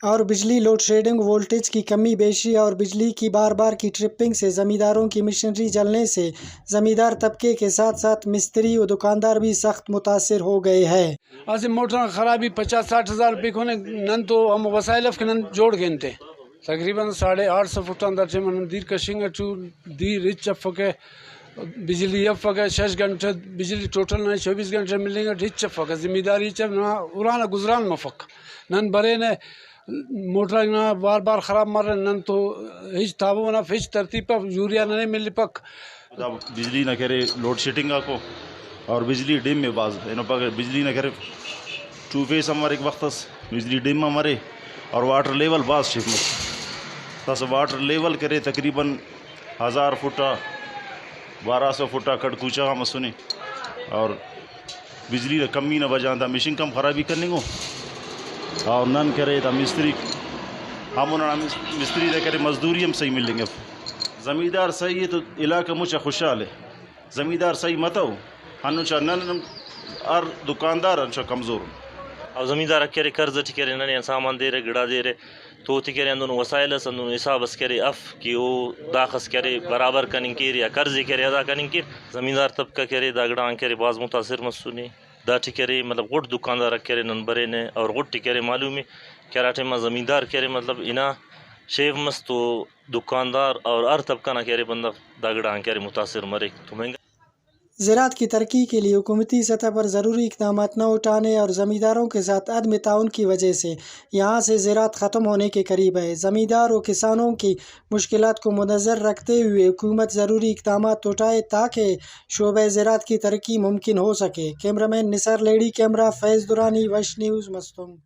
اور بجلی load shedding, voltage کی کمی بیشی اور بجلی کی بار بار کی ٹرپنگ سے زمینداروں کی مشینری جلنے سے زمیندار طبقے کے ساتھ ساتھ مستری و دکاندار بھی سخت متاثر ہو گئے ہیں۔ ایسے موٹر خرابی 50-60 ہزار روپے کو نن تو ہم وسائل نن جوڑ گئے تقریباً 850 فٹ اندر سے من دیر کشنگ چو دی رچ فکے بجلی فکے 6 گھنٹے بجلی ٹوٹل نہ 24 گھنٹے ملیں گے رچ فکے زمینداری چ ارانا گزران مفک نن برے نے موٹر نہ بار بار خراب مر نن تو ہج تابو نہ فج ترتیب پر یوریا نہ مل پک بجلی نہ کرے لوڈ شیڈنگ کو اور بجلی ڈیم میں باز بجلی نہ کرے 2 فیس ہمارے ایک وقت بجلی ڈیم ہمارے اور واٹر لیول باز شپ میں بس واٹر لیول کرے تقریباً 1000 فٹا 1200 فٹا کڑکوچا ہم سنیں اور بجلی نہ کمی نہ بجان تھا مشین کم خرابی کرنے کو اور نن کرے تھا مستری ہم مستری نہ کرے مزدوری ہم صحیح ملیں گے زمیندار صحیح ہے تو علاقہ مجھے خوشحال ہے زمیندار صحیح مت ہو ہنوچا نن اور دکاندار انچا کمزور اور زمیندار کرے قرض کرے نن سامان دے رہے گڑا دے رہے تو کرے اندون وسائل اندون حساب کرے اف کہ وہ داخس کرے برابر کنن کی یا قرض کرے ادا کنن کی زمیندار طبقہ کرے داگڑا کرے بعض متاثر مسونی دا ٹکرے مطلب گٹ دکاندار کرے نن برے نے اور گٹ ٹکرے معلوم ہے کراٹے میں زمیندار کرے مطلب انا شیف مس تو دکاندار اور ہر طبقہ نہ کرے بندہ داگڑا کرے متاثر مرے تو مہنگا زراعت کی ترقی کے لیے حکومتی سطح پر ضروری اقدامات نہ اٹھانے اور زمینداروں کے ساتھ عدم تعاون کی وجہ سے یہاں سے زراعت ختم ہونے کے قریب ہے۔ زمیندار و کسانوں کی مشکلات کو مدنظر رکھتے ہوئے حکومت ضروری اقدامات اٹھائے تاکہ شعبہ زراعت کی ترقی ممکن ہو سکے۔ کیمرہ مین نثار لیڈی، کیمرہ فیض درانی، وش نیوز، مستونگ۔